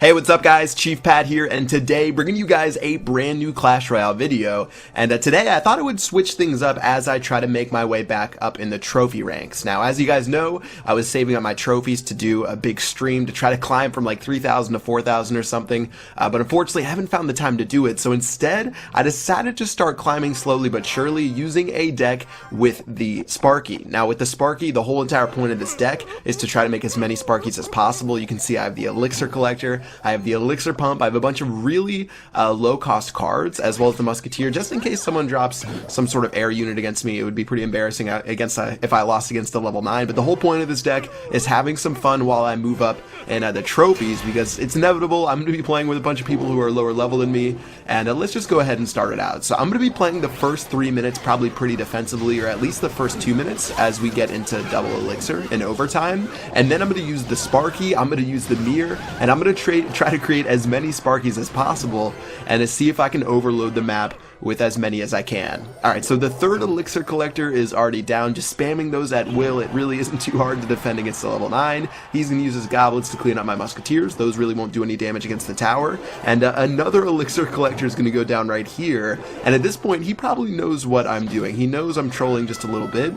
Hey, what's up guys? Chief Pat here, and today bringing you guys a brand new Clash Royale video. And today I thought I would switch things up as I try to make my way back up in the trophy ranks. Now, as you guys know, I was saving up my trophies to do a big stream to try to climb from like 3,000 to 4,000 or something, but unfortunately I haven't found the time to do it. So instead, I decided to start climbing slowly but surely using a deck with the Sparky. Now, with the Sparky, the whole entire point of this deck is to try to make as many Sparkies as possible. You can see I have the Elixir Collector, I have the Elixir Pump, I have a bunch of really low-cost cards, as well as the Musketeer, just in case someone drops some sort of air unit against me. It would be pretty embarrassing against if I lost against a level 9, but the whole point of this deck is having some fun while I move up in the trophies, because it's inevitable. I'm going to be playing with a bunch of people who are lower level than me, and let's just go ahead and start it out. So I'm going to be playing the first 3 minutes probably pretty defensively, or at least the first 2 minutes as we get into double Elixir in overtime, and then I'm going to use the Sparky, I'm going to use the Mirror, and I'm going to try to create as many Sparkies as possible and to see if I can overload the map with as many as I can. Alright, so the third Elixir Collector is already down, just spamming those at will. It really isn't too hard to defend against the level 9. He's going to use his Goblins to clean up my Musketeers. Those really won't do any damage against the tower. And another Elixir Collector is going to go down right here. And at this point, he probably knows what I'm doing. He knows I'm trolling just a little bit.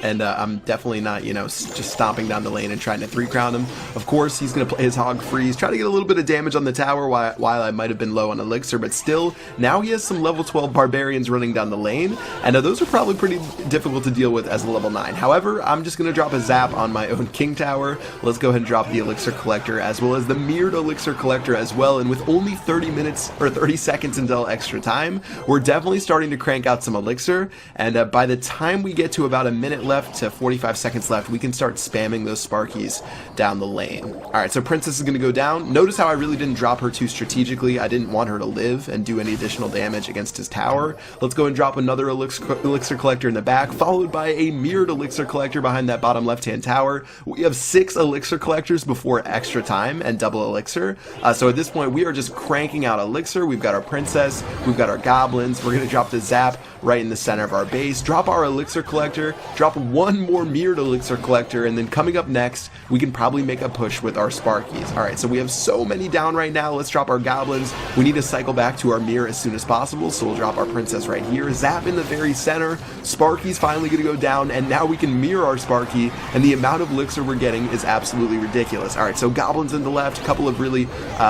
And I'm definitely not, just stomping down the lane and trying to 3-crown him. Of course, he's going to play his Hog Freeze, try to get a little bit of damage on the tower while I might have been low on Elixir, but still, now he has some level 12 Barbarians running down the lane, and those are probably pretty difficult to deal with as a level 9. However, I'm just going to drop a Zap on my own King Tower. Let's go ahead and drop the Elixir Collector, as well as the Mirrored Elixir Collector as well, and with only 30 minutes, or 30 seconds until extra time, we're definitely starting to crank out some Elixir, and by the time we get to about a minute left to 45 seconds left, we can start spamming those Sparkies down the lane. Alright, so Princess is going to go down. Notice how I really didn't drop her too strategically. I didn't want her to live and do any additional damage against his tower. Let's go and drop another Elixir Collector in the back, followed by a Mirrored Elixir Collector behind that bottom left-hand tower. We have 6 Elixir Collectors before extra time and double Elixir. So at this point, we are just cranking out Elixir. We've got our Princess, we've got our Goblins. We're going to drop the Zap right in the center of our base, drop our Elixir Collector, drop one more Mirrored Elixir Collector, and then coming up next, we can probably make a push with our Sparkies. Alright, so we have so many down right now. Let's drop our Goblins. We need to cycle back to our Mirror as soon as possible, so we'll drop our Princess right here. Zap in the very center. Sparky's finally going to go down, and now we can mirror our Sparky, and the amount of Elixir we're getting is absolutely ridiculous. Alright, so Goblins in the left, a couple of really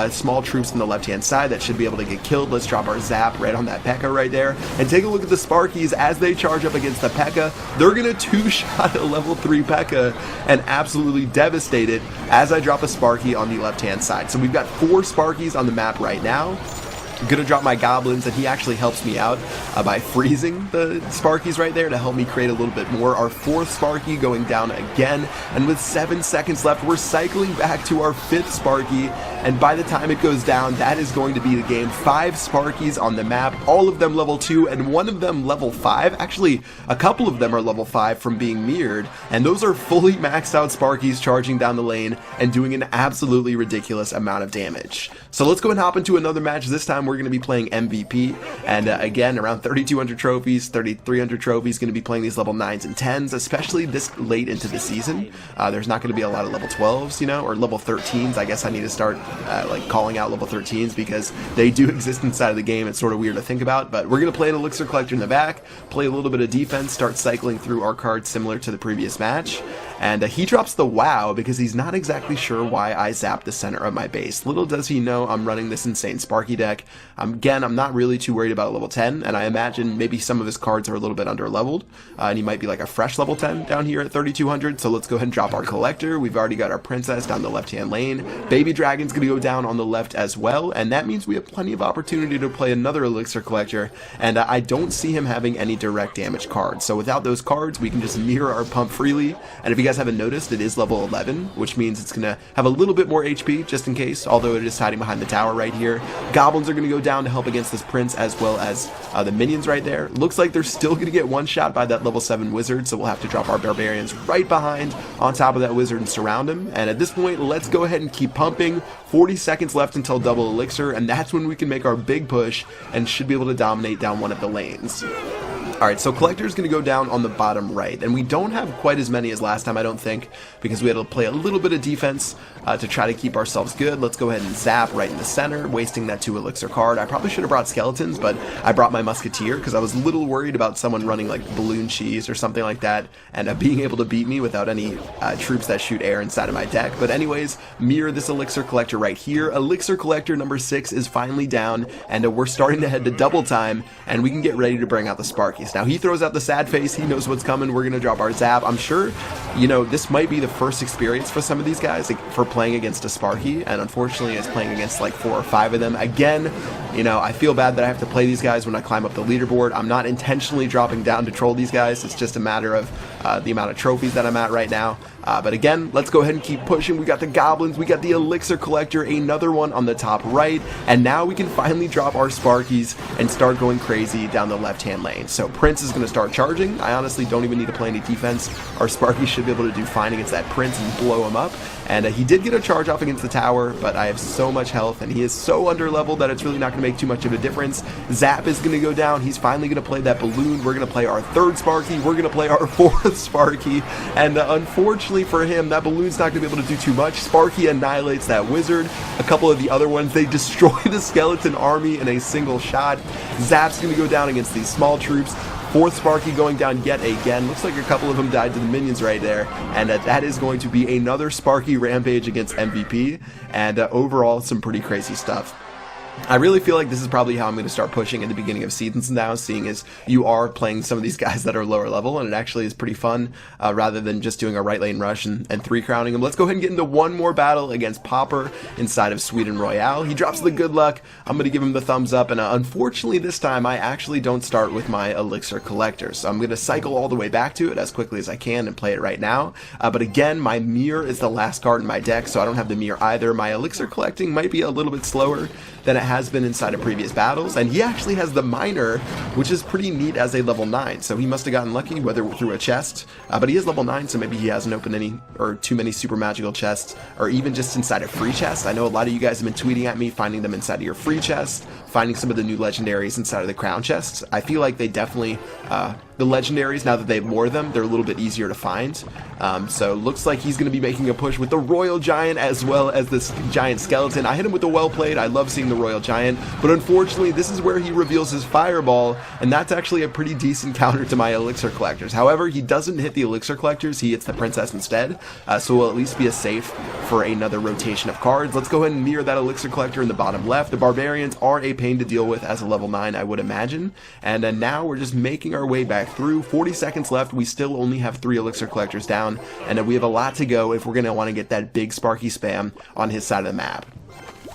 small troops on the left-hand side that should be able to get killed. Let's drop our Zap right on that P.E.K.K.A. right there, and take a look at the Sparkies as they charge up against the P.E.K.K.A. They're going to two-shot a level 3 P.E.K.K.A. and absolutely devastate it as I drop a Sparky on the left-hand side. So we've got 4 Sparkies on the map right now. I'm going to drop my Goblins, and he actually helps me out by freezing the Sparkies right there to help me create a little bit more. Our 4th Sparky going down again, and with 7 seconds left, we're cycling back to our 5th Sparky, and by the time it goes down, that is going to be the game. 5 Sparkies on the map, all of them level 2, and one of them level 5. Actually, a couple of them are level 5 from being mirrored, and those are fully maxed out Sparkies charging down the lane and doing an absolutely ridiculous amount of damage. So let's go and hop into another match. This time we're going to be playing MVP, and again, around 3,200 trophies, 3,300 trophies, going to be playing these level 9s and 10s, especially this late into the season. There's not going to be a lot of level 12s, or level 13s. I guess I need to start like calling out level 13s because they do exist inside of the game. It's sort of weird to think about, but we're going to play an Elixir Collector in the back, play a little bit of defense, start cycling through our cards similar to the previous match. And he drops the wow because he's not exactly sure why I zapped the center of my base. Little does he know I'm running this insane Sparky deck. Again, I'm not really too worried about a level 10, and I imagine maybe some of his cards are a little bit under leveled, and he might be like a fresh level 10 down here at 3,200. So let's go ahead and drop our Collector. We've already got our Princess down the left-hand lane. Baby Dragon's going to go down on the left as well, and that means we have plenty of opportunity to play another Elixir Collector, and I don't see him having any direct damage cards. So without those cards, we can just mirror our pump freely, and if you guys haven't noticed, it is level 11, which means it's going to have a little bit more HP just in case, although it is hiding behind the tower right here. Goblins are going to go down to help against this Prince as well as the minions right there. Looks like they're still going to get one shot by that level 7 Wizard, so we'll have to drop our Barbarians right behind on top of that Wizard and surround him. And at this point, let's go ahead and keep pumping. 40 seconds left until double Elixir, and that's when we can make our big push and should be able to dominate down one of the lanes. Alright, so Collector's going to go down on the bottom right, and we don't have quite as many as last time, I don't think, because we had to play a little bit of defense to try to keep ourselves good. Let's go ahead and zap right in the center, wasting that 2 elixir card. I probably should have brought skeletons, but I brought my musketeer because I was a little worried about someone running like balloon cheese or something like that and being able to beat me without any troops that shoot air inside of my deck. But anyways, mirror this elixir collector right here. Elixir collector number 6 is finally down, and we're starting to head to double time, and we can get ready to bring out the Sparkies. Now he throws out the sad face, he knows what's coming, we're gonna drop our zap. I'm sure, you know, this might be the first experience for some of these guys, like, for playing against a Sparky, and unfortunately it's playing against like 4 or 5 of them. Again, you know, I feel bad that I have to play these guys when I climb up the leaderboard. I'm not intentionally dropping down to troll these guys, it's just a matter of the amount of trophies that I'm at right now. But again, let's go ahead and keep pushing. We got the goblins, we got the elixir collector, another one on the top right, and now we can finally drop our Sparkies and start going crazy down the left-hand lane. So Prince is going to start charging. I honestly don't even need to play any defense. Our Sparkies should be able to do fine against that Prince and blow him up. And he did get a charge off against the tower, but I have so much health, and he is so under leveled that it's really not going to make too much of a difference. Zap is going to go down. He's finally going to play that balloon. We're going to play our 3rd Sparky. We're going to play our 4th Sparky. And unfortunately for him, that balloon's not going to be able to do too much. Sparky annihilates that wizard. A couple of the other ones, they destroy the skeleton army in a single shot. Zap's going to go down against these small troops. 4th Sparky going down yet again. Looks like a couple of them died to the minions right there. And that is going to be another Sparky rampage against MVP. And overall, some pretty crazy stuff. I really feel like this is probably how I'm going to start pushing at the beginning of seasons now, seeing as you are playing some of these guys that are lower level, and it actually is pretty fun rather than just doing a right lane rush and 3 crowning them. Let's go ahead and get into one more battle against Popper inside of Sweden Royale. He drops the good luck. I'm going to give him the thumbs up, and unfortunately this time I actually don't start with my elixir collector, so I'm going to cycle all the way back to it as quickly as I can and play it right now. But again, my mirror is the last card in my deck, so I don't have the mirror either. My elixir collecting might be a little bit slower than it has been inside of previous battles, and he actually has the miner, which is pretty neat as a level 9, so he must have gotten lucky, whether through a chest, but he is level 9, so maybe he hasn't opened any or too many super magical chests, or even just inside of free chests. I know a lot of you guys have been tweeting at me, finding them inside of your free chests, finding some of the new legendaries inside of the crown chests. I feel like they definitely, the legendaries, now that they have more of them, they're a little bit easier to find. So looks like he's going to be making a push with the Royal Giant as well as this Giant Skeleton. I hit him with the Well Played. I love seeing the Royal Giant, but unfortunately this is where he reveals his Fireball, and that's actually a pretty decent counter to my Elixir Collectors. However, he doesn't hit the Elixir Collectors, he hits the Princess instead, so we'll at least be a safe for another rotation of cards. Let's go ahead and mirror that Elixir Collector in the bottom left. The Barbarians are a pain to deal with as a level 9, I would imagine, and now we're just making our way back through. 40 seconds left. We still only have 3 Elixir Collectors down, and we have a lot to go if we're going to want to get that big Sparky spam on his side of the map.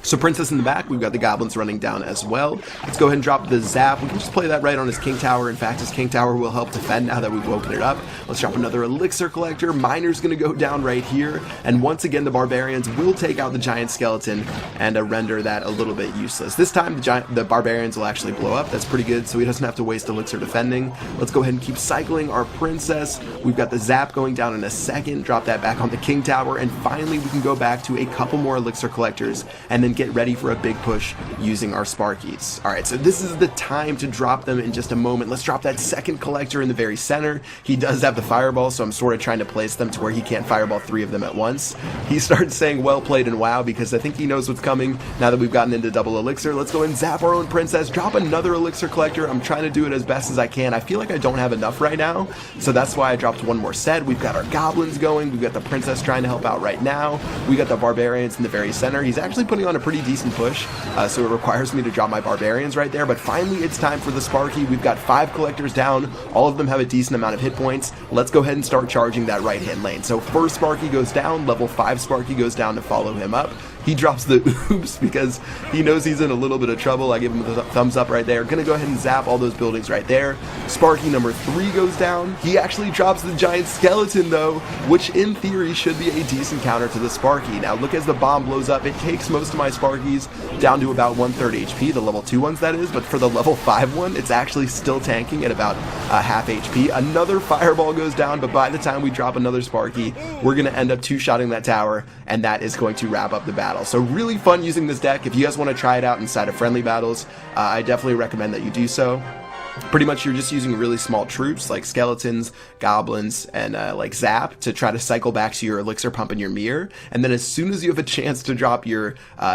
So Princess in the back, we've got the goblins running down as well. Let's go ahead and drop the zap. We can just play that right on his king tower. In fact, his king tower will help defend now that we've woken it up. Let's drop another elixir collector. Miner's going to go down right here. And once again, the barbarians will take out the giant skeleton and render that a little bit useless. This time, the barbarians will actually blow up. That's pretty good, so he doesn't have to waste elixir defending. Let's go ahead and keep cycling our princess. We've got the zap going down in a second. Drop that back on the king tower. And finally, we can go back to a couple more elixir collectors and then get ready for a big push using our Sparkies. Alright, so this is the time to drop them in just a moment. Let's drop that second collector in the very center. He does have the Fireball, so I'm sort of trying to place them to where he can't Fireball 3 of them at once. He starts saying well played and wow because I think he knows what's coming now that we've gotten into double elixir. Let's go ahead and zap our own princess, drop another elixir collector. I'm trying to do it as best as I can. I feel like I don't have enough right now, so that's why I dropped one more set. We've got our goblins going, we've got the princess trying to help out right now, we got the barbarians in the very center. He's actually putting on a pretty decent push, so it requires me to drop my barbarians right there, but finally it's time for the Sparky. We've got 5 collectors down, all of them have a decent amount of hit points. Let's go ahead and start charging that right hand lane. So first Sparky goes down, level 5 Sparky goes down to follow him up. He drops the oops because he knows he's in a little bit of trouble. I give him the thumbs up right there. Gonna go ahead and zap all those buildings right there. Sparky number 3 goes down. He actually drops the giant skeleton though, which in theory should be a decent counter to the Sparky. Now look, as the bomb blows up, it takes most of my Sparkies down to about 1/3 HP, the level 2 ones that is, but for the level 5 one, it's actually still tanking at about half HP. Another fireball goes down, but by the time we drop another Sparky, we're gonna end up 2-shotting that tower, and that is going to wrap up the battle. So really fun using this deck. If you guys want to try it out inside of friendly battles, I definitely recommend that you do so. Pretty much you're just using really small troops like skeletons, goblins, and like Zap to try to cycle back to your elixir pump in your mirror. And then as soon as you have a chance to drop your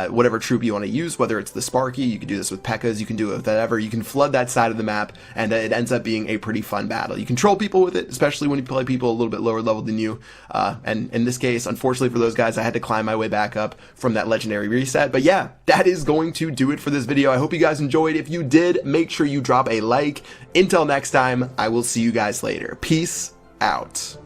whatever troop you want to use, whether it's the Sparky, you can do this with P.E.K.K.A.s, you can do it with whatever, you can flood that side of the map, and it ends up being a pretty fun battle. You control people with it, especially when you play people a little bit lower level than you. And in this case, unfortunately for those guys, I had to climb my way back up from that legendary reset. But yeah, that is going to do it for this video. I hope you guys enjoyed. If you did, make sure you drop a like. Until next time, I will see you guys later. Peace out.